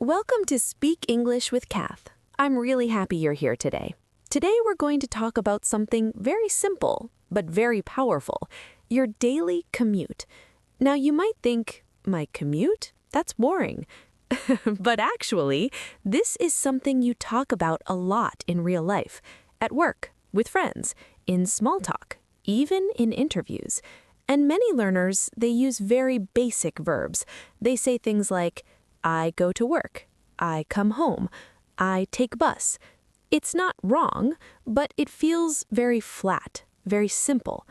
Welcome to Speak English with Cath. I'm really happy you're here today. Today we're going to talk about something very simple, but very powerful, your daily commute. Now you might think, my commute? That's boring. But actually, this is something you talk about a lot in real life, at work, with friends, in small talk, even in interviews. And many learners, they use very basic verbs. They say things like, I go to work, I come home, I take bus. It's not wrong, but it feels very flat, very simple.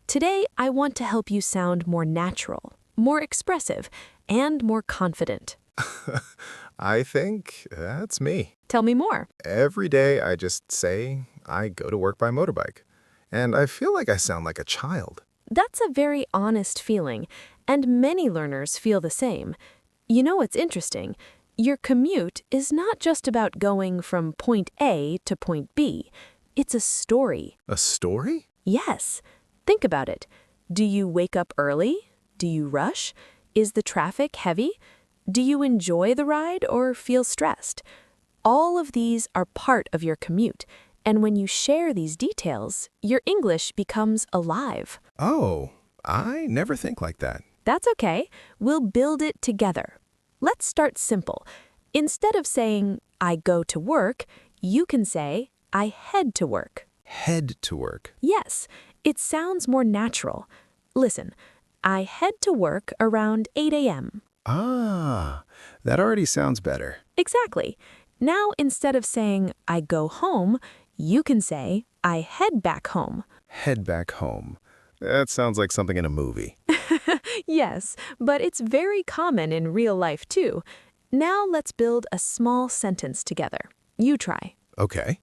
Today, I want to help you sound more natural, more expressive, and more confident. I think that's me. Tell me more. Every day I just say I go to work by motorbike, and I feel like I sound like a child. That's a very honest feeling, and many learners feel the same. You know what's interesting? Your commute is not just about going from point A to point B. It's a story. A story? Yes. Think about it. Do you wake up early? Do you rush? Is the traffic heavy? Do you enjoy the ride or feel stressed? All of these are part of your commute, and when you share these details, your English becomes alive. Oh, I never think like that. That's okay. We'll build it together. Let's start simple. Instead of saying, I go to work, you can say, I head to work. Head to work. Yes, it sounds more natural. Listen, I head to work around 8 a.m. Ah, that already sounds better. Exactly. Now, instead of saying, I go home, you can say, I head back home. Head back home. That sounds like something in a movie. Yes, but it's very common in real life too. Now let's build a small sentence together. You try. Okay.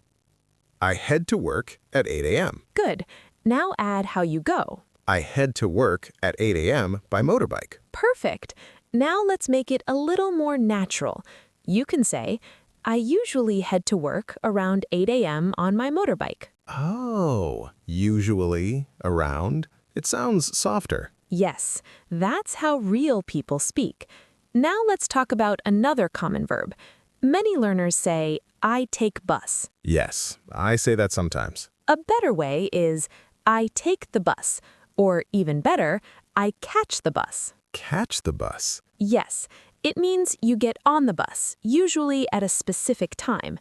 I head to work at 8 a.m. Good. Now add how you go. I head to work at 8 a.m. by motorbike. Perfect. Now let's make it a little more natural. You can say, I usually head to work around 8 a.m. on my motorbike. Oh, usually, around. It sounds softer. Yes, that's how real people speak. Now let's talk about another common verb. Many learners say, I take bus. Yes, I say that sometimes. A better way is, I take the bus. Or even better, I catch the bus. Catch the bus. Yes, it means you get on the bus, usually at a specific time.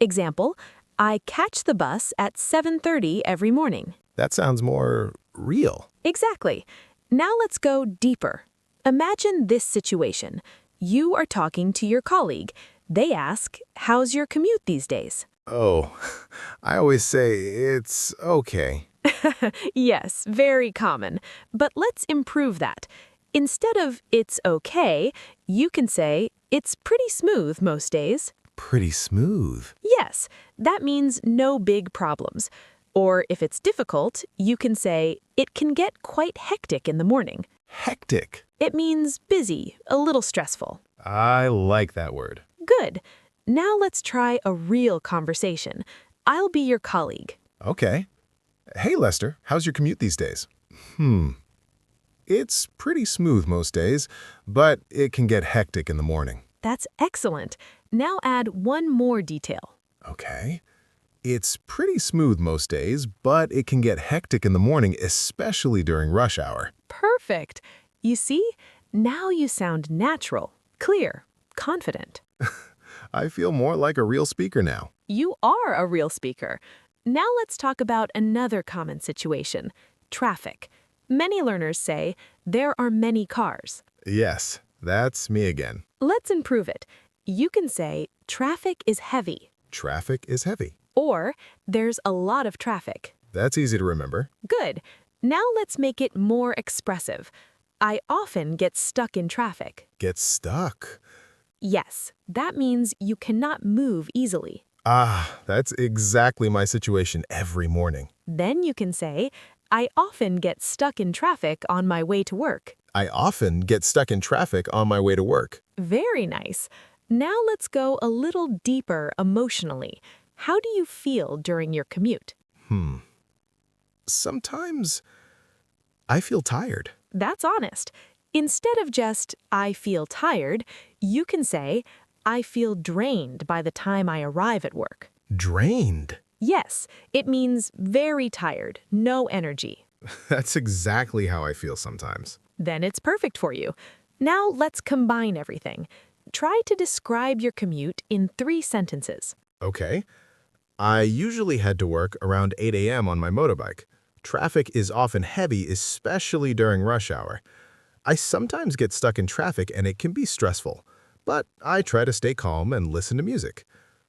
Example, I catch the bus at 7:30 every morning. That sounds more real. Exactly. Now let's go deeper. Imagine this situation. You are talking to your colleague. They ask, how's your commute these days? Oh, I always say it's okay. Yes, very common. But let's improve that. Instead of it's okay, you can say it's pretty smooth most days. Pretty smooth. Yes, that means no big problems. Or if it's difficult, you can say it can get quite hectic in the morning. Hectic. It means busy, a little stressful. I like that word. Good. Now let's try a real conversation. I'll be your colleague. Okay. Hey, Lester, how's your commute these days? It's pretty smooth most days, but it can get hectic in the morning. That's excellent. Now add one more detail. Okay. It's pretty smooth most days, but it can get hectic in the morning, especially during rush hour. Perfect. You see, now you sound natural, clear, confident. I feel more like a real speaker now. You are a real speaker. Now let's talk about another common situation, traffic. Many learners say, there are many cars. Yes, that's me again. Let's improve it. You can say, traffic is heavy. Traffic is heavy. Or, there's a lot of traffic. That's easy to remember. Good. Now let's make it more expressive. I often get stuck in traffic. Get stuck. Yes, that means you cannot move easily. Ah, that's exactly my situation every morning. Then you can say, I often get stuck in traffic on my way to work. I often get stuck in traffic on my way to work. Very nice. Now let's go a little deeper emotionally. How do you feel during your commute? Sometimes I feel tired. That's honest. Instead of just, I feel tired, you can say, I feel drained by the time I arrive at work. Drained? Yes, it means very tired, no energy. That's exactly how I feel sometimes. Then it's perfect for you. Now let's combine everything. Try to describe your commute in 3 sentences. Okay. I usually head to work around 8 a.m. on my motorbike. Traffic is often heavy, especially during rush hour. I sometimes get stuck in traffic and it can be stressful, but I try to stay calm and listen to music.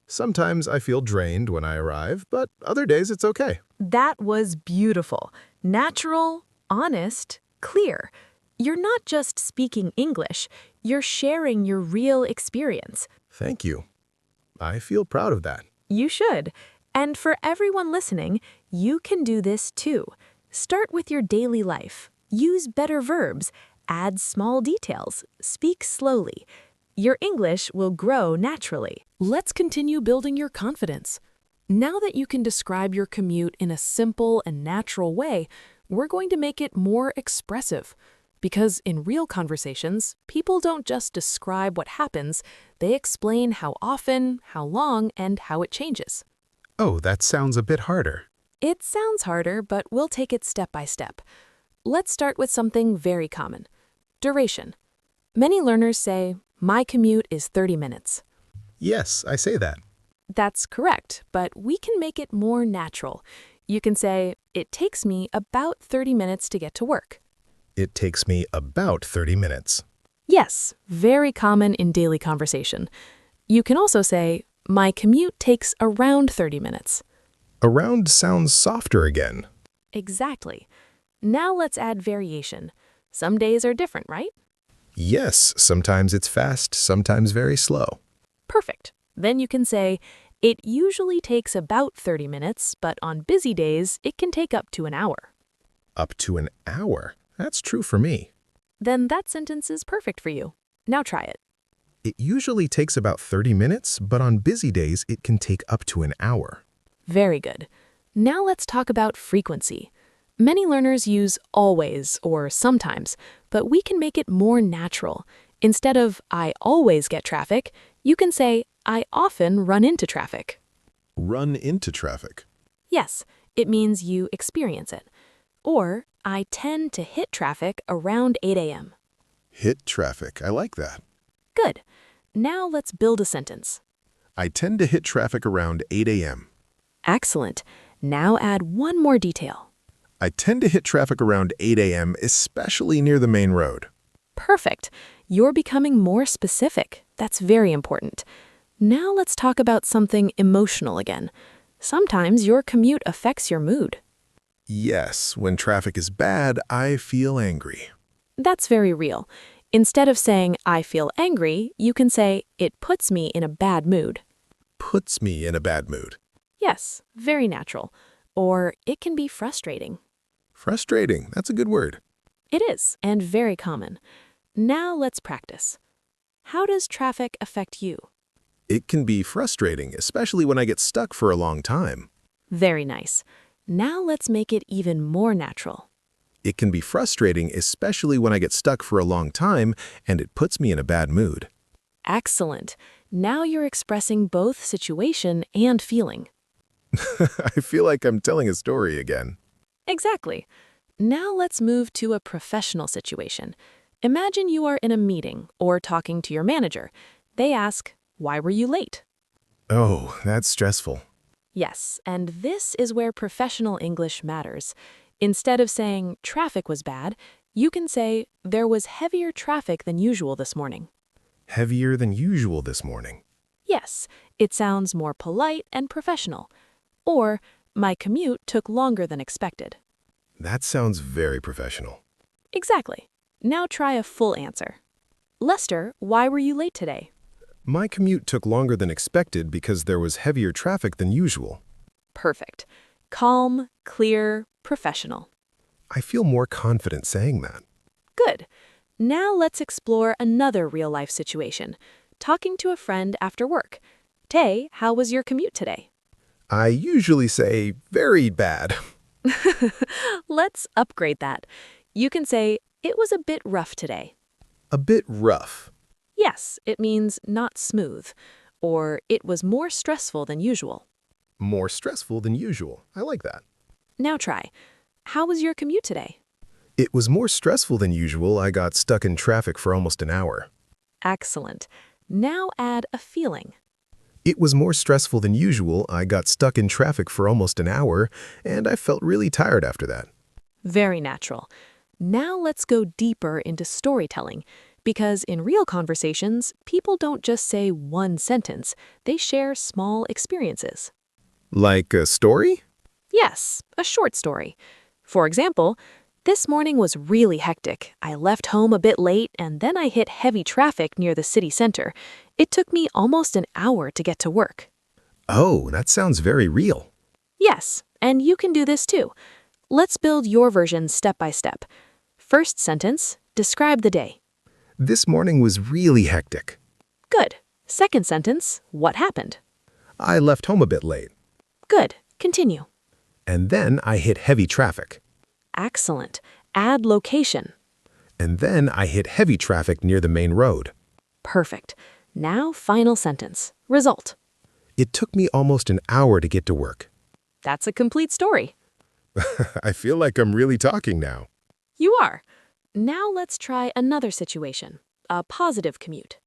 Sometimes I feel drained when I arrive, but other days it's okay. That was beautiful. Natural, honest, clear. You're not just speaking English, you're sharing your real experience. Thank you. I feel proud of that. You should. And for everyone listening, you can do this too. Start with your daily life. Use better verbs. Add small details. Speak slowly. Your English will grow naturally. Let's continue building your confidence. Now that you can describe your commute in a simple and natural way, we're going to make it more expressive. Because in real conversations, people don't just describe what happens, they explain how often, how long, and how it changes. Oh, that sounds a bit harder. It sounds harder, but we'll take it step by step. Let's start with something very common. Duration. Many learners say, "My commute is 30 minutes." Yes, I say that. That's correct, but we can make it more natural. You can say, "It takes me about 30 minutes to get to work." It takes me about 30 minutes. Yes, very common in daily conversation. You can also say, "My commute takes around 30 minutes." Around sounds softer again. Exactly. Now let's add variation. Some days are different, right? Yes, sometimes it's fast, sometimes very slow. Perfect. Then you can say, "It usually takes about 30 minutes, but on busy days, it can take up to an hour." Up to an hour. That's true for me. Then that sentence is perfect for you. Now try it. It usually takes about 30 minutes, but on busy days, it can take up to an hour. Very good. Now let's talk about frequency. Many learners use always or sometimes, but we can make it more natural. Instead of "I always get traffic," you can say, "I often run into traffic." Run into traffic. Yes, it means you experience it. Or, "I tend to hit traffic around 8 a.m. Hit traffic. I like that. Good. Now let's build a sentence. I tend to hit traffic around 8 a.m. Excellent. Now add one more detail. I tend to hit traffic around 8 a.m., especially near the main road. Perfect. You're becoming more specific. That's very important. Now let's talk about something emotional again. Sometimes your commute affects your mood. Yes, when traffic is bad, I feel angry. That's very real. Instead of saying, "I feel angry," you can say, "It puts me in a bad mood." Puts me in a bad mood. Yes, very natural. Or it can be frustrating. Frustrating. That's a good word. It is, and very common. Now let's practice. How does traffic affect you? It can be frustrating, especially when I get stuck for a long time. Very nice. Now let's make it even more natural. It can be frustrating, especially when I get stuck for a long time, and it puts me in a bad mood. Excellent. Now you're expressing both situation and feeling. I feel like I'm telling a story again. Exactly. Now let's move to a professional situation. Imagine you are in a meeting or talking to your manager. They ask, "Why were you late?" Oh, that's stressful. Yes, and this is where professional English matters. Instead of saying traffic was bad, you can say there was heavier traffic than usual this morning. Heavier than usual this morning. Yes, it sounds more polite and professional. Or, my commute took longer than expected. That sounds very professional. Exactly. Now try a full answer. Lester, why were you late today? My commute took longer than expected because there was heavier traffic than usual. Perfect. Calm, clear, professional. I feel more confident saying that. Good. Now let's explore another real-life situation. Talking to a friend after work. Tay, how was your commute today? I usually say, very bad. Let's upgrade that. You can say, it was a bit rough today. A bit rough. Yes, it means not smooth, or it was more stressful than usual. More stressful than usual. I like that. Now try. How was your commute today? It was more stressful than usual. I got stuck in traffic for almost an hour. Excellent. Now add a feeling. It was more stressful than usual. I got stuck in traffic for almost an hour, and I felt really tired after that. Very natural. Now let's go deeper into storytelling, because in real conversations, people don't just say one sentence, they share small experiences. Like a story? Yes, a short story. For example, this morning was really hectic. I left home a bit late and then I hit heavy traffic near the city center. It took me almost an hour to get to work. Oh, that sounds very real. Yes, and you can do this too. Let's build your version step by step. First sentence, describe the day. This morning was really hectic. Good. Second sentence, what happened? I left home a bit late. Good. Continue. And then I hit heavy traffic. Excellent. Add location. And then I hit heavy traffic near the main road. Perfect. Now final sentence. Result. It took me almost an hour to get to work. That's a complete story. I feel like I'm really talking now. You are. Now let's try another situation. A positive commute.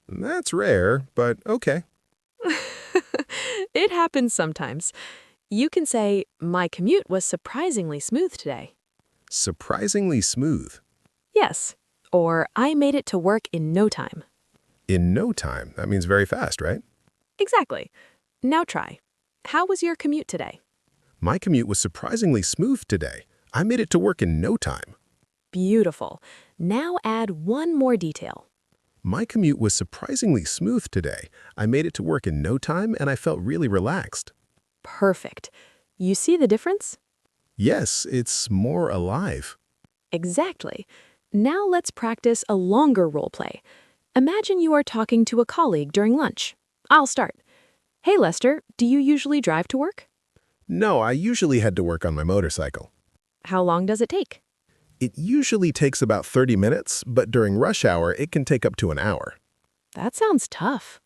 That's rare, but okay. It happens sometimes. You can say, my commute was surprisingly smooth today. Surprisingly smooth. Yes. Or I made it to work in no time. In no time. That means very fast, right? Exactly. Now try. How was your commute today? My commute was surprisingly smooth today. I made it to work in no time. Beautiful. Now add one more detail. My commute was surprisingly smooth today. I made it to work in no time and I felt really relaxed. Perfect. You see the difference? Yes, it's more alive. Exactly. Now let's practice a longer role play. Imagine you are talking to a colleague during lunch. I'll start. Hey Lester, do you usually drive to work? No, I usually head to work on my motorcycle. How long does it take? It usually takes about 30 minutes, but during rush hour, it can take up to an hour. That sounds tough.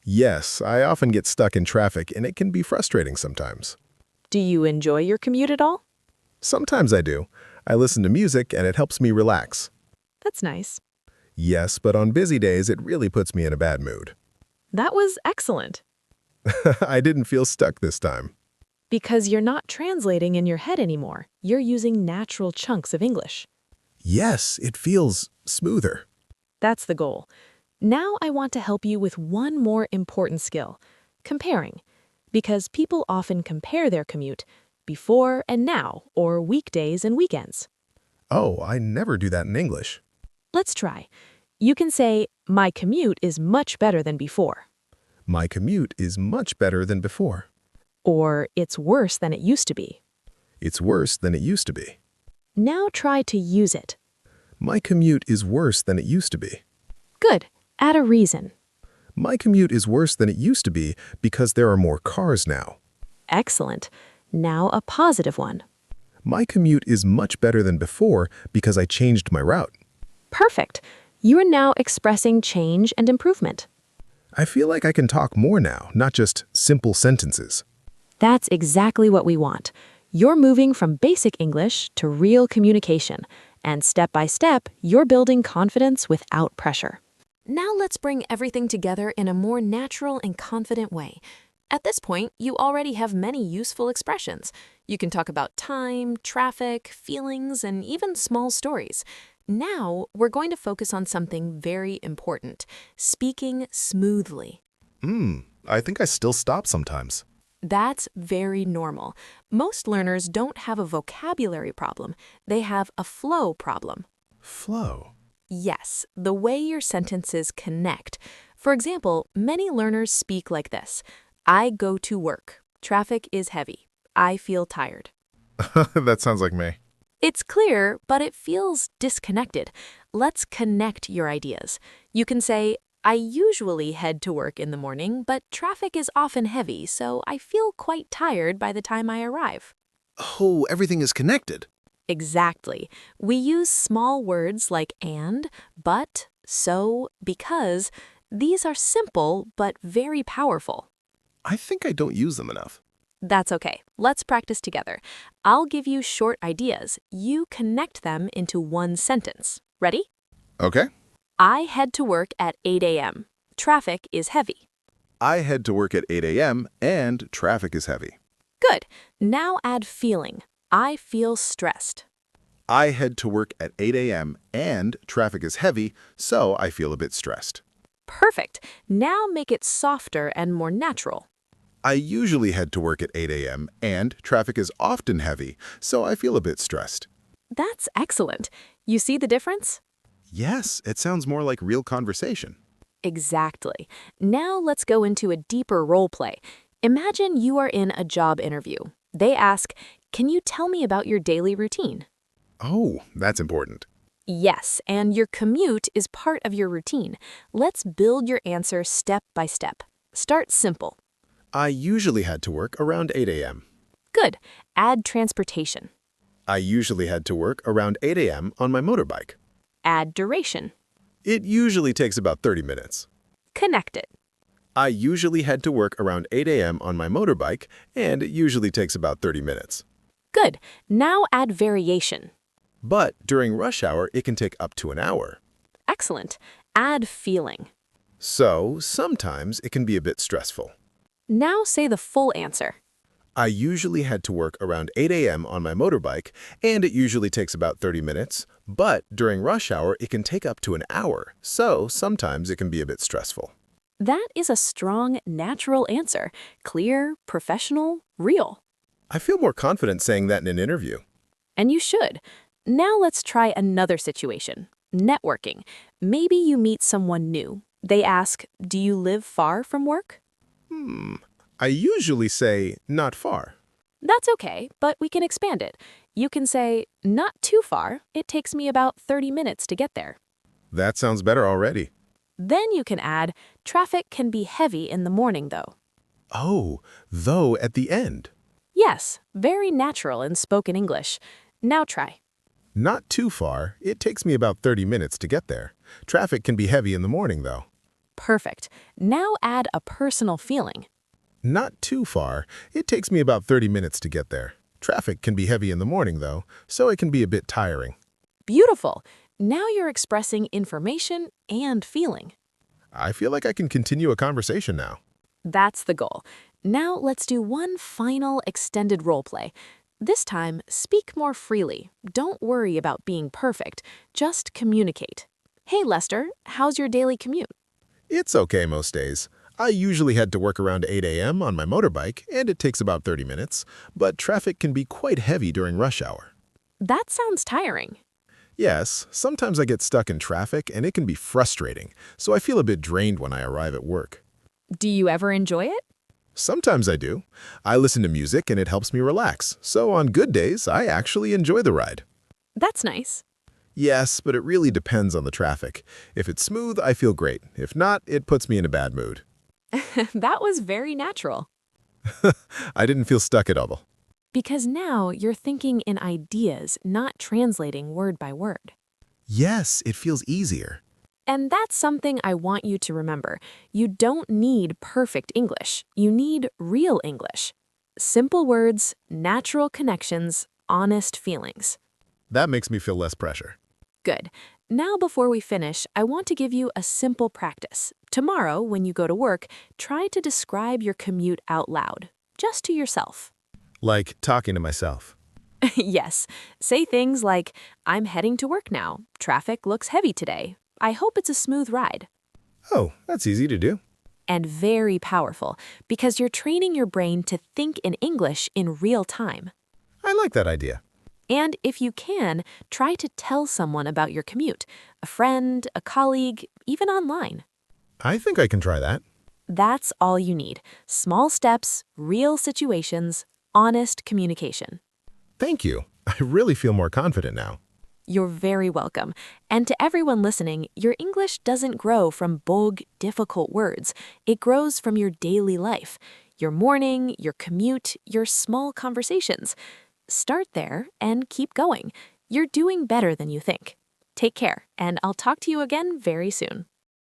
Yes, I often get stuck in traffic and it can be frustrating sometimes. Do you enjoy your commute at all? Sometimes I do. I listen to music and it helps me relax. That's nice. Yes, but on busy days, it really puts me in a bad mood. That was excellent. I didn't feel stuck this time. Because you're not translating in your head anymore. You're using natural chunks of English. Yes, it feels smoother. That's the goal. Now I want to help you with one more important skill, comparing. Because people often compare their commute before and now, or weekdays and weekends. Oh, I never do that in English. Let's try. You can say, my commute is much better than before. My commute is much better than before. Or it's worse than it used to be. It's worse than it used to be. Now try to use it. My commute is worse than it used to be. Good. Add a reason. My commute is worse than it used to be because there are more cars now. Excellent. Now a positive one. My commute is much better than before because I changed my route. Perfect. You are now expressing change and improvement. I feel like I can talk more now, not just simple sentences. That's exactly what we want. You're moving from basic English to real communication, and step by step, you're building confidence without pressure. Now let's bring everything together in a more natural and confident way. At this point, you already have many useful expressions. You can talk about time, traffic, feelings, and even small stories. Now, we're going to focus on something very important, speaking smoothly. I think I still stop sometimes. That's very normal. Most learners don't have a vocabulary problem. They have a flow problem. Flow. Yes, the way your sentences connect. For example, many learners speak like this. I go to work. Traffic is heavy. I feel tired. That sounds like me. It's clear, but it feels disconnected. Let's connect your ideas. You can say, I usually head to work in the morning, but traffic is often heavy, so I feel quite tired by the time I arrive. Oh, everything is connected. Exactly. We use small words like and, but, so, because. These are simple but very powerful. I think I don't use them enough. That's okay. Let's practice together. I'll give you short ideas. You connect them into one sentence. Ready? Okay. I head to work at 8 a.m. Traffic is heavy. I head to work at 8 a.m. and traffic is heavy. Good. Now add feeling. I feel stressed. I head to work at 8 a.m. and traffic is heavy, so I feel a bit stressed. Perfect. Now make it softer and more natural. I usually head to work at 8 a.m. and traffic is often heavy, so I feel a bit stressed. That's excellent. You see the difference? Yes, it sounds more like real conversation. Exactly. Now let's go into a deeper role play. Imagine you are in a job interview. They ask, "Can you tell me about your daily routine?" Oh, that's important. Yes, and your commute is part of your routine. Let's build your answer step by step. Start simple. I usually head to work around 8 a.m. Good. Add transportation. I usually head to work around 8 a.m. on my motorbike. Add duration. It usually takes about 30 minutes. Connect it. I usually head to work around 8 a.m. on my motorbike, and it usually takes about 30 minutes. Good. Now add variation. But during rush hour, it can take up to an hour. Excellent. Add feeling. So, sometimes it can be a bit stressful. Now say the full answer. I usually head to work around 8 a.m. on my motorbike, and it usually takes about 30 minutes. But during rush hour, it can take up to an hour, so sometimes it can be a bit stressful. That is a strong, natural answer. Clear, professional, real. I feel more confident saying that in an interview. And you should. Now let's try another situation. Networking. Maybe you meet someone new. They ask, "Do you live far from work?" I usually say, not far. That's okay, but we can expand it. You can say, "Not too far. It takes me about 30 minutes to get there." That sounds better already. Then you can add, "Traffic can be heavy in the morning, though." Oh, though at the end. Yes, very natural in spoken English. Now try. Not too far. It takes me about 30 minutes to get there. Traffic can be heavy in the morning, though. Perfect. Now add a personal feeling. Not too far. It takes me about 30 minutes to get there. Traffic can be heavy in the morning, though, so it can be a bit tiring. Beautiful. Now you're expressing information and feeling. I feel like I can continue a conversation now. That's the goal. Now let's do one final extended role play. This time, speak more freely. Don't worry about being perfect. Just communicate. "Hey, Lester, how's your daily commute?" It's okay most days. I usually head to work around 8 a.m. on my motorbike, and it takes about 30 minutes, but traffic can be quite heavy during rush hour. That sounds tiring. Yes, sometimes I get stuck in traffic, and it can be frustrating, so I feel a bit drained when I arrive at work. Do you ever enjoy it? Sometimes I do. I listen to music, and it helps me relax, so on good days, I actually enjoy the ride. That's nice. Yes, but it really depends on the traffic. If it's smooth, I feel great. If not, it puts me in a bad mood. That was very natural. I didn't feel stuck at all. Because now you're thinking in ideas, not translating word by word. Yes, it feels easier. And that's something I want you to remember. You don't need perfect English. You need real English. Simple words, natural connections, honest feelings. That makes me feel less pressure. Good. Now before we finish, I want to give you a simple practice. Tomorrow, when you go to work, try to describe your commute out loud, just to yourself. Like talking to myself. Yes. Say things like, "I'm heading to work now. Traffic looks heavy today. I hope it's a smooth ride." Oh, that's easy to do. And very powerful, because you're training your brain to think in English in real time. I like that idea. And if you can, try to tell someone about your commute, a friend, a colleague, even online. I think I can try that. That's all you need. Small steps, real situations, honest communication. Thank you. I really feel more confident now. You're very welcome. And to everyone listening, your English doesn't grow from big, difficult words. It grows from your daily life, your morning, your commute, your small conversations. Start there and keep going. You're doing better than you think. Take care, and I'll talk to you again very soon.